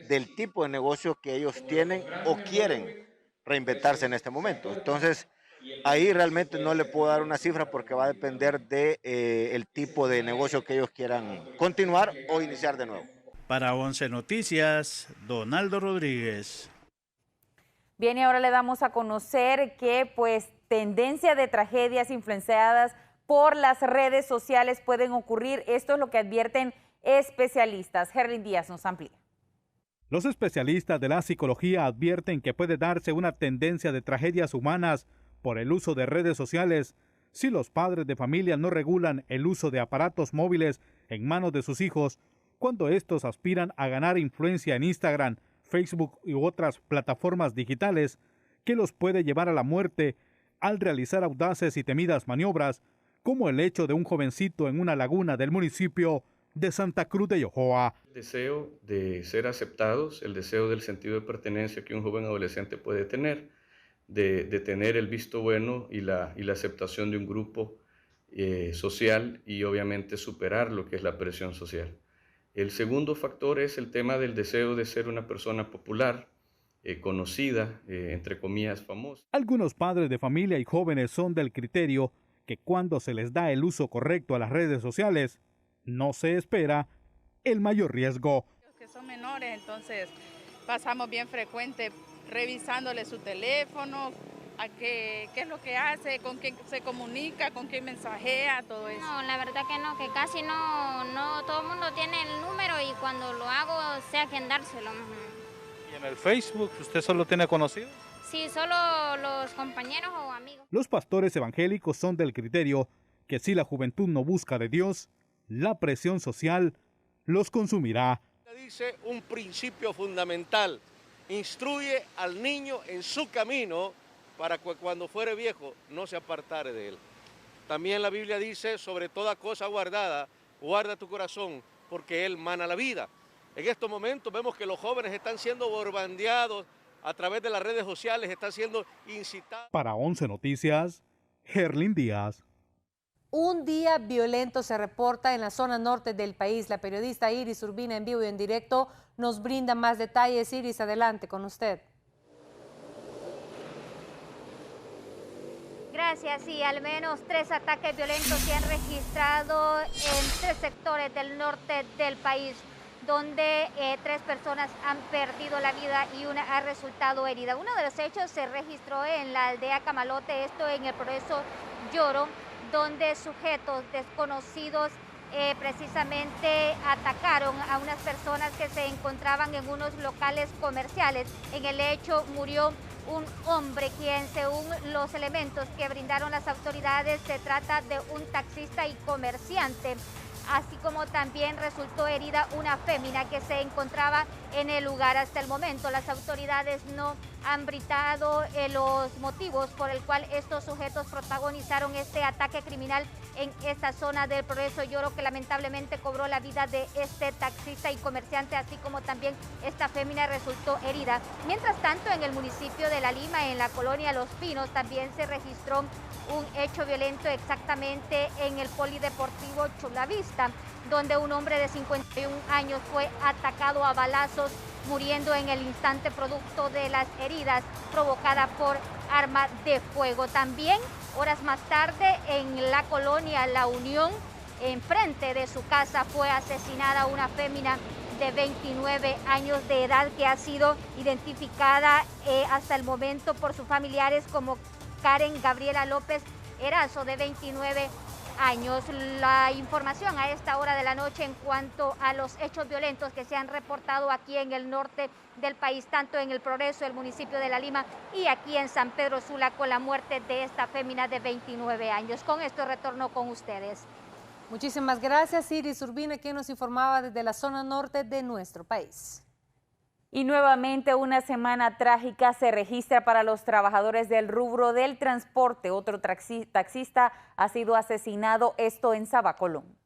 del tipo de negocio que ellos tienen o quieren reinventarse en este momento. Entonces, ahí realmente no le puedo dar una cifra porque va a depender de el tipo de negocio que ellos quieran continuar o iniciar de nuevo. Para 11 Noticias, Donaldo Rodríguez. Bien, y ahora le damos a conocer que pues tendencia de tragedias influenciadas por las redes sociales pueden ocurrir. Esto es lo que advierten especialistas. Herlin Díaz nos amplía. Los especialistas de la psicología advierten que puede darse una tendencia de tragedias humanas por el uso de redes sociales si los padres de familia no regulan el uso de aparatos móviles en manos de sus hijos cuando estos aspiran a ganar influencia en Instagram, Facebook y otras plataformas digitales que los puede llevar a la muerte al realizar audaces y temidas maniobras, como el hecho de un jovencito en una laguna del municipio de Santa Cruz de Yojoa. El deseo de ser aceptados, el deseo del sentido de pertenencia que un joven adolescente puede tener, de tener el visto bueno y la aceptación de un grupo social y obviamente superar lo que es la presión social. El segundo factor es el tema del deseo de ser una persona popular, conocida, entre comillas, famosa. Algunos padres de familia y jóvenes son del criterio que cuando se les da el uso correcto a las redes sociales, no se espera el mayor riesgo. Los que son menores, entonces pasamos bien frecuente revisándole su teléfono, a qué es lo que hace, con quién se comunica, con quién mensajea, todo eso. No, la verdad que no, que casi no todo el mundo tiene el número y cuando lo hago sé a quién dárselo. ¿Y en el Facebook usted solo tiene conocidos? Sí, solo los compañeros o amigos. Los pastores evangélicos son del criterio que si la juventud no busca de Dios, la presión social los consumirá. Dice un principio fundamental: instruye al niño en su camino para que cuando fuere viejo no se apartare de él. También la Biblia dice: sobre toda cosa guardada, guarda tu corazón, porque él mana la vida. En estos momentos vemos que los jóvenes están siendo bombardeados a través de las redes sociales, están siendo incitados. Para 11 Noticias, Herlin Díaz. Un día violento se reporta en la zona norte del país. La periodista Iris Urbina, en vivo y en directo, nos brinda más detalles. Iris, adelante con usted. Gracias. Sí, al menos 3 ataques violentos se han registrado en 3 sectores del norte del país, donde 3 personas han perdido la vida y una ha resultado herida. Uno de los hechos se registró en la aldea Camalote, esto en el Progreso Lloro, donde sujetos desconocidos precisamente atacaron a unas personas que se encontraban en unos locales comerciales. En el hecho murió un hombre quien, según los elementos que brindaron las autoridades, se trata de un taxista y comerciante, así como también resultó herida una fémina que se encontraba en el lugar. Hasta el momento las autoridades no han brindado los motivos por el cual estos sujetos protagonizaron este ataque criminal en esta zona del Progreso Lloro, que lamentablemente cobró la vida de este taxista y comerciante, así como también esta fémina resultó herida. Mientras tanto, en el municipio de La Lima, en la colonia Los Pinos, también se registró un hecho violento exactamente en el Polideportivo Chulavista, donde un hombre de 51 años fue atacado a balazos, muriendo en el instante producto de las heridas provocadas por arma de fuego. También, horas más tarde, en la colonia La Unión, enfrente de su casa, fue asesinada una fémina de 29 años de edad que ha sido identificada hasta el momento por sus familiares como Karen Gabriela López Erazo, de 29 años. La información a esta hora de la noche en cuanto a los hechos violentos que se han reportado aquí en el norte del país, tanto en el Progreso, el municipio de La Lima, y aquí en San Pedro Sula, con la muerte de esta fémina de 29 años. Con esto retorno con ustedes. Muchísimas gracias, Iris Urbina, quien nos informaba desde la zona norte de nuestro país. Y nuevamente una semana trágica se registra para los trabajadores del rubro del transporte. Otro taxista ha sido asesinado, esto en Sabacolón.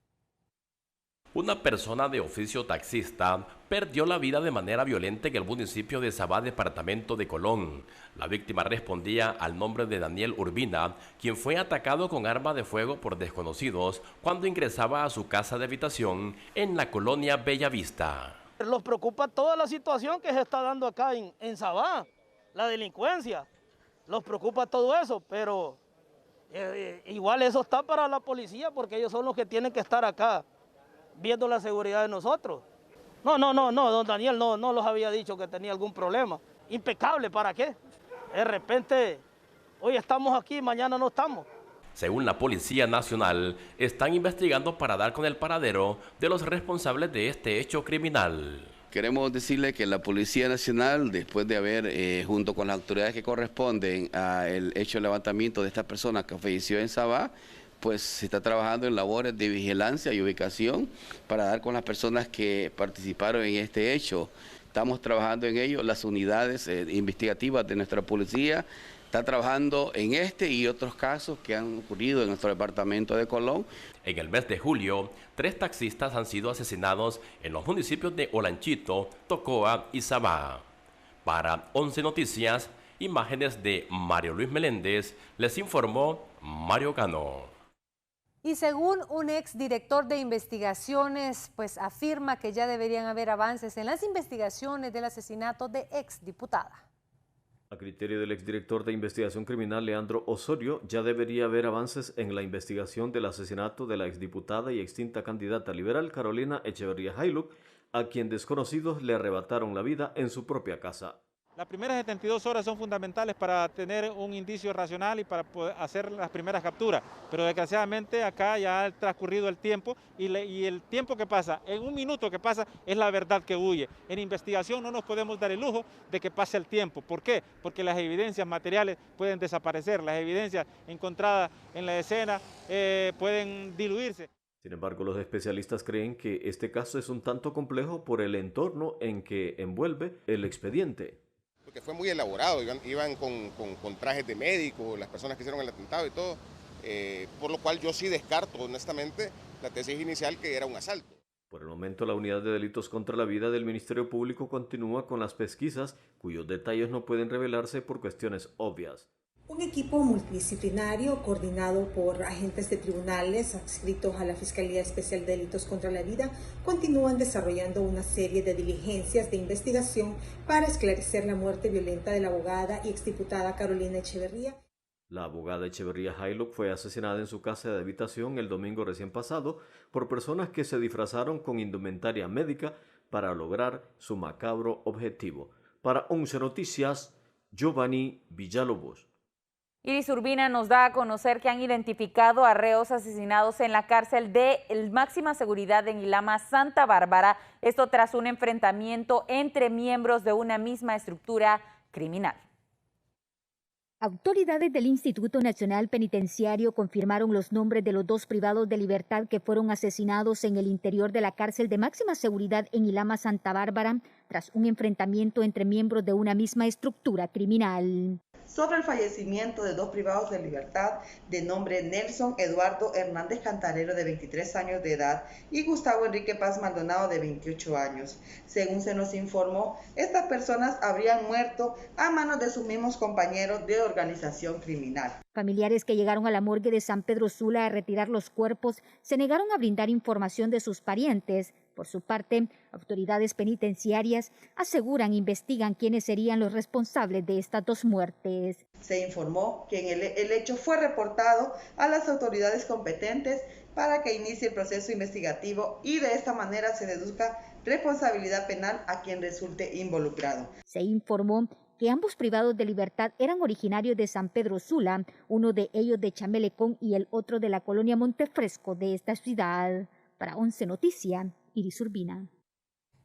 Una persona de oficio taxista perdió la vida de manera violenta en el municipio de Sabá, departamento de Colón. La víctima respondía al nombre de Daniel Urbina, quien fue atacado con arma de fuego por desconocidos cuando ingresaba a su casa de habitación en la colonia Bellavista. Los preocupa toda la situación que se está dando acá en Sabá, la delincuencia. Los preocupa todo eso, pero igual eso está para la policía porque ellos son los que tienen que estar acá viendo la seguridad de nosotros. No, don Daniel no los había dicho que tenía algún problema. Impecable, ¿para qué? De repente, hoy estamos aquí, mañana no estamos. Según la Policía Nacional, están investigando para dar con el paradero de los responsables de este hecho criminal. Queremos decirle que la Policía Nacional, después de haber, junto con las autoridades que corresponden al hecho de levantamiento de esta persona que falleció en Sabá, pues se está trabajando en labores de vigilancia y ubicación para dar con las personas que participaron en este hecho. Estamos trabajando en ello, las unidades investigativas de nuestra policía está trabajando en este y otros casos que han ocurrido en nuestro departamento de Colón. En el mes de julio, 3 taxistas han sido asesinados en los municipios de Olanchito, Tocoa y Sabá. Para 11 Noticias, imágenes de Mario Luis Meléndez, les informó Mario Cano. Y según un exdirector de investigaciones, pues afirma que ya deberían haber avances en las investigaciones del asesinato de exdiputada. A criterio del exdirector de investigación criminal Leandro Osorio, ya debería haber avances en la investigación del asesinato de la exdiputada y extinta candidata liberal Carolina Echeverría Hayluck, a quien desconocidos le arrebataron la vida en su propia casa. Las primeras 72 horas son fundamentales para tener un indicio racional y para poder hacer las primeras capturas, pero desgraciadamente acá ya ha transcurrido el tiempo y el tiempo que pasa, en un minuto que pasa, es la verdad que huye. En investigación no nos podemos dar el lujo de que pase el tiempo. ¿Por qué? Porque las evidencias materiales pueden desaparecer, las evidencias encontradas en la escena pueden diluirse. Sin embargo, los especialistas creen que este caso es un tanto complejo por el entorno en que envuelve el expediente. Que fue muy elaborado, iban con trajes de médico, las personas que hicieron el atentado y todo, por lo cual yo sí descarto honestamente la tesis inicial que era un asalto. Por el momento, la Unidad de Delitos contra la Vida del Ministerio Público continúa con las pesquisas, cuyos detalles no pueden revelarse por cuestiones obvias. Un equipo multidisciplinario coordinado por agentes de tribunales adscritos a la Fiscalía Especial de Delitos contra la Vida continúan desarrollando una serie de diligencias de investigación para esclarecer la muerte violenta de la abogada y exdiputada Carolina Echeverría. La abogada Echeverría Hayluck fue asesinada en su casa de habitación el domingo recién pasado por personas que se disfrazaron con indumentaria médica para lograr su macabro objetivo. Para 11 Noticias, Giovanni Villalobos. Iris Urbina nos da a conocer que han identificado a reos asesinados en la cárcel de máxima seguridad en Ilama, Santa Bárbara, esto tras un enfrentamiento entre miembros de una misma estructura criminal. Autoridades del Instituto Nacional Penitenciario confirmaron los nombres de los 2 privados de libertad que fueron asesinados en el interior de la cárcel de máxima seguridad en Ilama, Santa Bárbara, tras un enfrentamiento entre miembros de una misma estructura criminal. Sobre el fallecimiento de 2 privados de libertad de nombre Nelson Eduardo Hernández Cantarero, de 23 años de edad, y Gustavo Enrique Paz Maldonado, de 28 años. Según se nos informó, estas personas habrían muerto a manos de sus mismos compañeros de organización criminal. Familiares que llegaron a la morgue de San Pedro Sula a retirar los cuerpos se negaron a brindar información de sus parientes. Por su parte, autoridades penitenciarias aseguran e investigan quiénes serían los responsables de estas 2 muertes. Se informó que el hecho fue reportado a las autoridades competentes para que inicie el proceso investigativo y de esta manera se deduzca responsabilidad penal a quien resulte involucrado. Se informó que ambos privados de libertad eran originarios de San Pedro Sula, uno de ellos de Chamelecón y el otro de la colonia Montefresco de esta ciudad. Para 11 Noticias, Iris Urbina.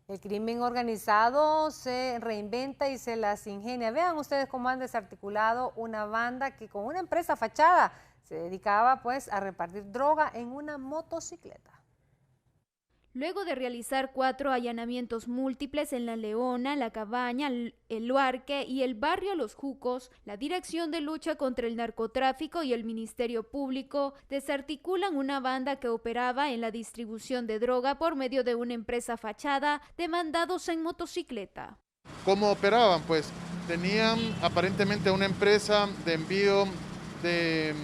El crimen organizado se reinventa y se las ingenia. Vean ustedes cómo han desarticulado una banda que con una empresa fachada se dedicaba pues a repartir droga en una motocicleta. Luego de realizar 4 allanamientos múltiples en La Leona, La Cabaña, El Luarque y el barrio Los Jucos, la Dirección de Lucha contra el Narcotráfico y el Ministerio Público desarticulan una banda que operaba en la distribución de droga por medio de una empresa fachada de mandados en motocicleta. ¿Cómo operaban? Pues tenían aparentemente una empresa de envío de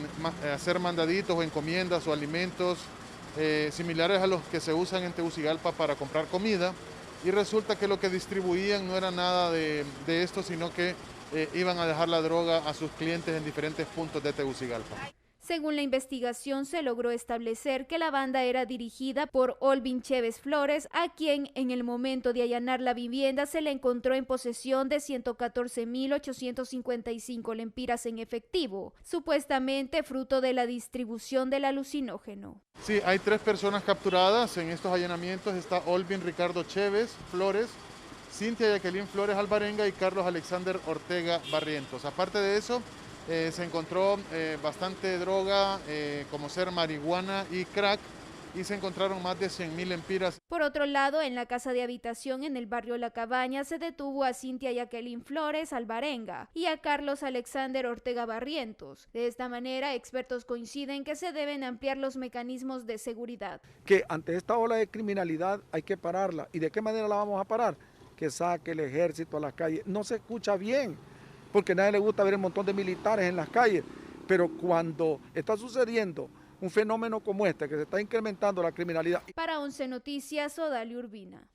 hacer mandaditos o encomiendas o alimentos similares a los que se usan en Tegucigalpa para comprar comida, y resulta que lo que distribuían no era nada de esto, sino que iban a dejar la droga a sus clientes en diferentes puntos de Tegucigalpa. Según la investigación, se logró establecer que la banda era dirigida por Olvin Chévez Flores, a quien en el momento de allanar la vivienda se le encontró en posesión de 114.855 lempiras en efectivo, supuestamente fruto de la distribución del alucinógeno. Sí, hay 3 personas capturadas en estos allanamientos. Está Olvin Ricardo Chévez Flores, Cintia Jacqueline Flores Alvarenga y Carlos Alexander Ortega Barrientos. Aparte de eso, se encontró bastante droga, como ser marihuana y crack, y se encontraron más de 100.000 lempiras. Por otro lado, en la casa de habitación en el barrio La Cabaña se detuvo a Cintia Jacqueline Flores Alvarenga y a Carlos Alexander Ortega Barrientos. De esta manera, expertos coinciden que se deben ampliar los mecanismos de seguridad. Que ante esta ola de criminalidad hay que pararla. ¿Y de qué manera la vamos a parar? Que saque el ejército a las calles. No se escucha bien, porque a nadie le gusta ver un montón de militares en las calles, pero cuando está sucediendo un fenómeno como este, que se está incrementando la criminalidad. Para 11 Noticias, Odalia Urbina.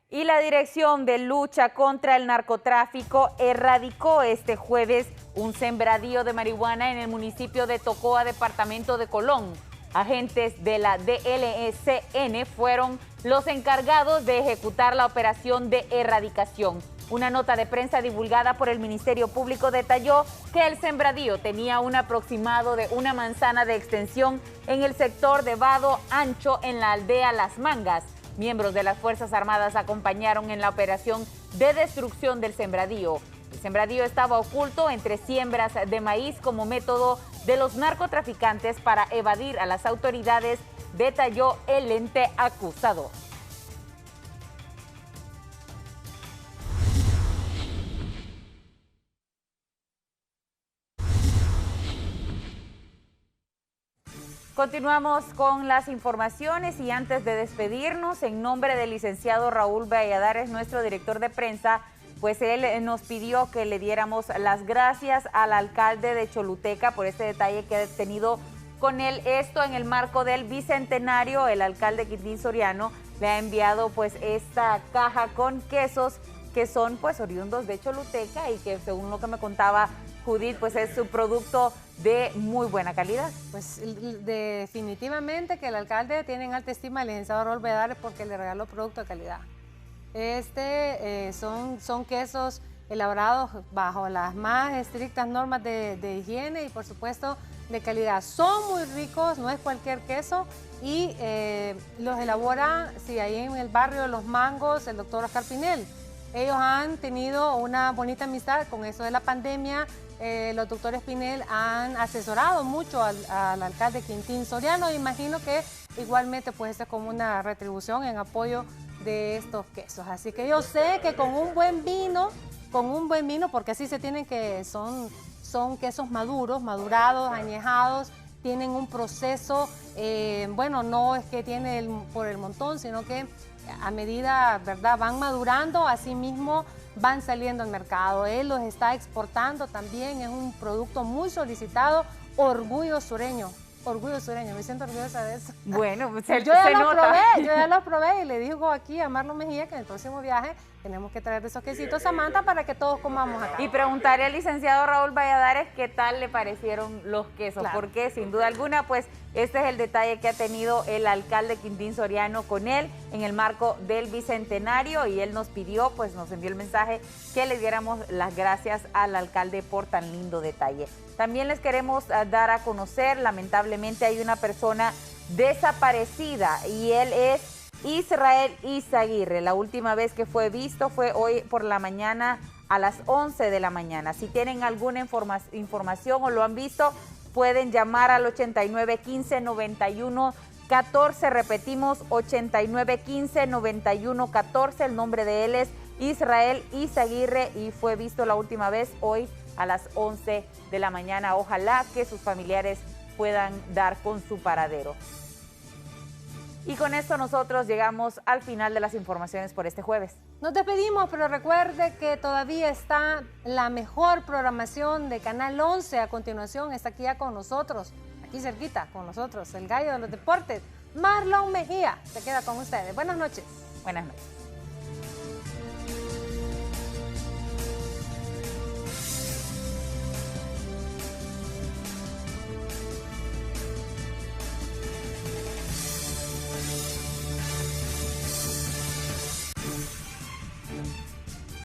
Y la Dirección de Lucha contra el Narcotráfico erradicó este jueves un sembradío de marihuana en el municipio de Tocoa, departamento de Colón. Agentes de la DLCN fueron los encargados de ejecutar la operación de erradicación. Una nota de prensa divulgada por el Ministerio Público detalló que el sembradío tenía un aproximado de 1 manzana de extensión en el sector de Vado Ancho en la aldea Las Mangas. Miembros de las Fuerzas Armadas acompañaron en la operación de destrucción del sembradío. El sembradío estaba oculto entre siembras de maíz como método de los narcotraficantes para evadir a las autoridades, detalló el ente acusador. Continuamos con las informaciones y antes de despedirnos, en nombre del licenciado Raúl Valladares, nuestro director de prensa, pues él nos pidió que le diéramos las gracias al alcalde de Choluteca por este detalle que ha tenido con él. Esto en el marco del bicentenario, el alcalde Quintín Soriano le ha enviado pues esta caja con quesos que son pues oriundos de Choluteca y que según lo que me contaba Judith, pues es su producto de muy buena calidad. Pues definitivamente que el alcalde tiene en alta estima al licenciado Raúl Valladares porque le regaló producto de calidad. Son quesos elaborados bajo las más estrictas normas de higiene y por supuesto de calidad. Son muy ricos, no es cualquier queso y los elabora, sí, ahí en el barrio de Los Mangos, el doctor Oscar Pinel. Ellos han tenido una bonita amistad con eso de la pandemia. Los doctores Pinel han asesorado mucho al alcalde Quintín Soriano. Imagino que igualmente pues es como una retribución en apoyo de estos quesos. Así que yo sé que con un buen vino, porque así se tienen que, son quesos maduros, madurados, añejados, tienen un proceso, bueno, no es que tiene por el montón, sino que a medida, ¿verdad?, van madurando, así mismo van saliendo al mercado. Él los está exportando también, es un producto muy solicitado, orgullo sureño, me siento orgullosa de eso. Bueno, yo ya lo probé y le digo aquí a Marlon Mejía que en el próximo viaje tenemos que traer esos quesitos, Samantha, para que todos comamos acá. Y preguntarle al licenciado Raúl Valladares qué tal le parecieron los quesos, claro, porque sin duda alguna, pues este es el detalle que ha tenido el alcalde Quintín Soriano con él en el marco del bicentenario y él nos pidió, pues nos envió el mensaje que le diéramos las gracias al alcalde por tan lindo detalle. También les queremos dar a conocer, lamentablemente hay una persona desaparecida y él es Israel Izaguirre. La última vez que fue visto fue hoy por la mañana a las 11 de la mañana. Si tienen alguna información o lo han visto, pueden llamar al 8915-9114. Repetimos, 8915-9114. El nombre de él es Israel Izaguirre y fue visto la última vez hoy a las 11 de la mañana. Ojalá que sus familiares puedan dar con su paradero. Y con esto nosotros llegamos al final de las informaciones por este jueves. Nos despedimos, pero recuerde que todavía está la mejor programación de Canal 11. A continuación está aquí ya con nosotros, aquí cerquita con nosotros, el gallo de los deportes, Marlon Mejía. Se queda con ustedes. Buenas noches. Buenas noches.